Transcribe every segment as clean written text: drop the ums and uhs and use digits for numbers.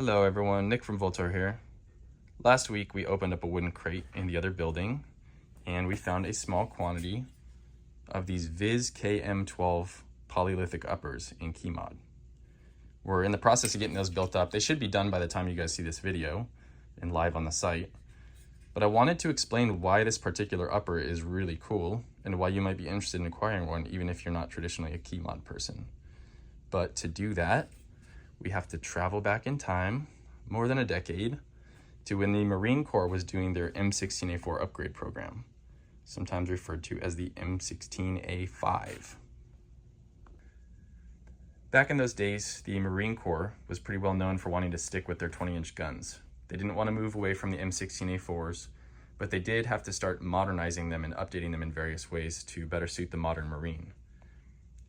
Hello everyone, Nick from Vltor here. Last week we opened up a wooden crate in the other building and we found a small quantity of these Viz KM12 polylithic uppers in KeyMod. We're in the process of getting those built up. They should be done by the time you guys see this video and live on the site. But I wanted to explain why this particular upper is really cool and why you might be interested in acquiring one even if you're not traditionally a KeyMod person. But to do that, we have to travel back in time more than a decade to when the Marine Corps was doing their M16A4 upgrade program, sometimes referred to as the M16A5. Back in those days, the Marine Corps was pretty well known for wanting to stick with their 20-inch guns. They didn't want to move away from the M16A4s, but they did have to start modernizing them and updating them in various ways to better suit the modern Marine.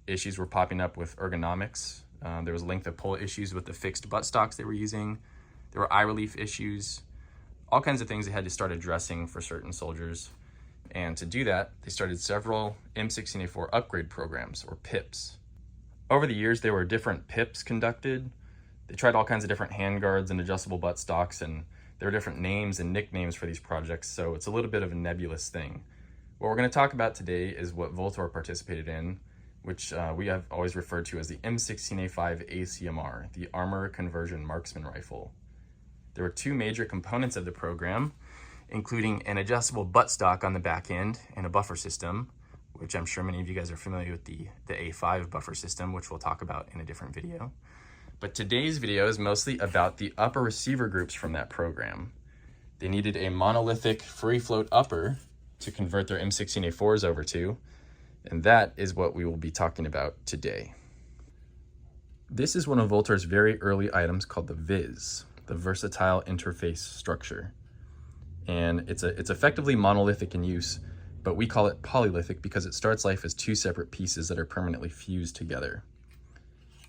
Issues were popping up with ergonomics. There was length of pull issues with the fixed buttstocks they were using. There were eye relief issues, all kinds of things they had to start addressing for certain soldiers. And to do that, they started several M16A4 upgrade programs, or PIPs. Over the years, there were different PIPs conducted. They tried all kinds of different handguards and adjustable buttstocks, and there were different names and nicknames for these projects, so it's a little bit of a nebulous thing. What we're going to talk about today is what Vltor participated in, which we have always referred to as the M16A5 ACMR, the Armor Conversion Marksman Rifle. There were two major components of the program, including an adjustable buttstock on the back end and a buffer system, which I'm sure many of you guys are familiar with the A5 buffer system, which we'll talk about in a different video. But today's video is mostly about the upper receiver groups from that program. They needed a monolithic free float upper to convert their M16A4s over to, and that is what we will be talking about today. This is one of Vltor's very early items called the Viz, the Versatile Interface Structure. And it's effectively monolithic in use, but we call it polylithic because it starts life as two separate pieces that are permanently fused together.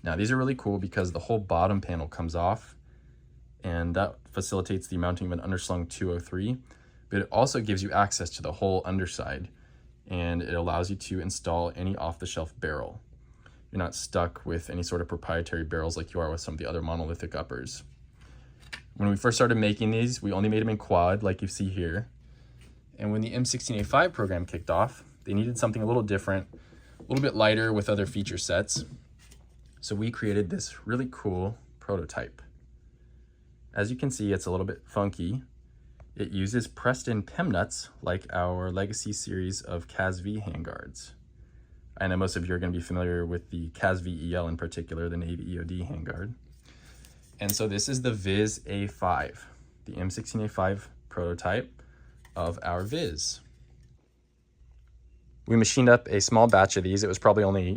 Now these are really cool because the whole bottom panel comes off, and that facilitates the mounting of an underslung 203, but it also gives you access to the whole underside, and it allows you to install any off-the-shelf barrel. You're not stuck with any sort of proprietary barrels like you are with some of the other monolithic uppers. When we first started making these, we only made them in quad, like you see here. And when the M16A5 program kicked off, they needed something a little different, a little bit lighter with other feature sets. So we created this really cool prototype. As you can see, it's a little bit funky. It uses pressed-in PEM nuts like our legacy series of CAS-V handguards. I know most of you are going to be familiar with the CAS-V EL in particular, the Navy EOD handguard. And so this is the Viz A5, the M16A5 prototype of our Viz. We machined up a small batch of these. It was probably only,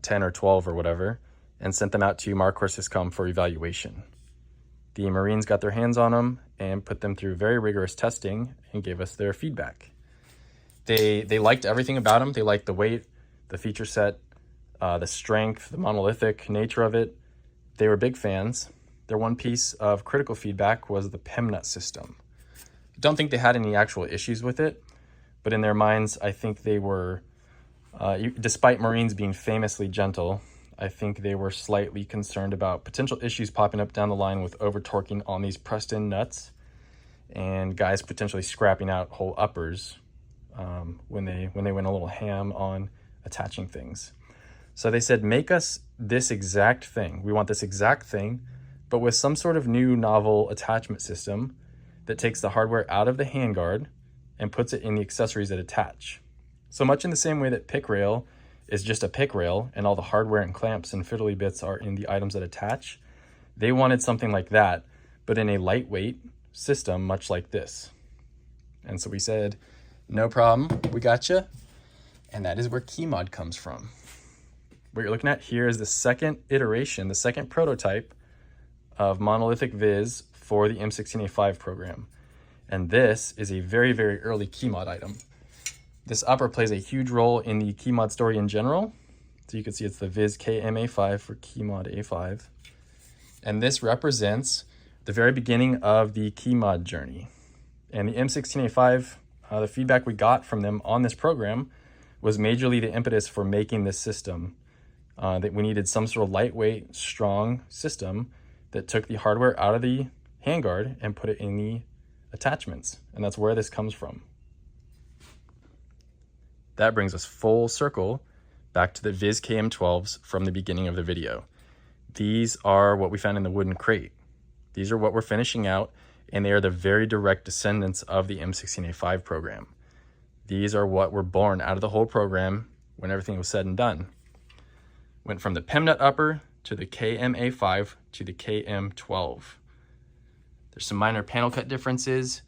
10 or 12 or whatever, and sent them out to MARCOR for evaluation. The Marines got their hands on them and put them through very rigorous testing and gave us their feedback. They liked everything about them. They liked the weight, the feature set, the strength, the monolithic nature of it. They were big fans. Their one piece of critical feedback was the PEM nut system. I don't think they had any actual issues with it, but in their minds, I think they were, despite Marines being famously gentle, I think they were slightly concerned about potential issues popping up down the line with over-torquing on these pressed-in nuts and guys potentially scrapping out whole uppers when they went a little ham on attaching things. So they said, make us this exact thing. We want this exact thing, but with some sort of new novel attachment system that takes the hardware out of the handguard and puts it in the accessories that attach. So much in the same way that pick rail is just a pick rail and all the hardware and clamps and fiddly bits are in the items that attach, they wanted something like that, but in a lightweight system much like this. And so we said, no problem, we got you. And that is where KeyMod comes from. What you're looking at here is the second iteration, the second prototype of monolithic Viz for the M16A5 program. And this is a very, very early KeyMod item. This upper plays a huge role in the KeyMod story in general. So you can see it's the Viz KMA5 for KeyMod A5. And this represents the very beginning of the KeyMod journey. And the M16A5, the feedback we got from them on this program was majorly the impetus for making this system, that we needed some sort of lightweight, strong system that took the hardware out of the handguard and put it in the attachments. And that's where this comes from. That brings us full circle back to the Viz KM12s from the beginning of the video. These are what we found in the wooden crate. These are what we're finishing out, and they are the very direct descendants of the M16A5 program. These are what were born out of the whole program when everything was said and done. Went from the PEMNUT upper to the KMA5 to the KM12. There's some minor panel cut differences,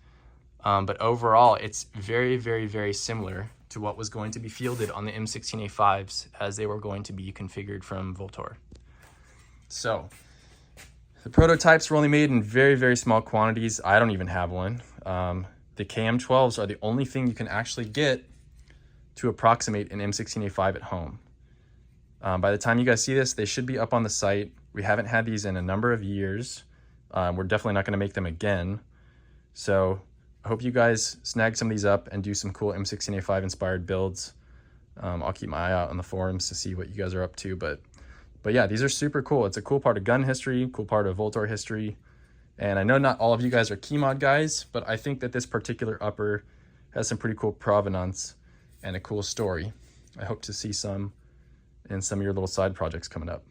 but overall it's very, very, very similar to what was going to be fielded on the M16A5s as they were going to be configured from Vltor. So the prototypes were only made in very, very small quantities. I don't even have one. The KM12s are the only thing you can actually get to approximate an M16A5 at home. By the time you guys see this, they should be up on the site. We haven't had these in a number of years. We're definitely not going to make them again. So I hope you guys snag some of these up and do some cool M16A5 inspired builds. I'll keep my eye out on the forums to see what you guys are up to. But yeah, these are super cool. It's a cool part of gun history, cool part of Vltor history. And I know not all of you guys are key mod guys, but I think that this particular upper has some pretty cool provenance and a cool story. I hope to see some in some of your little side projects coming up.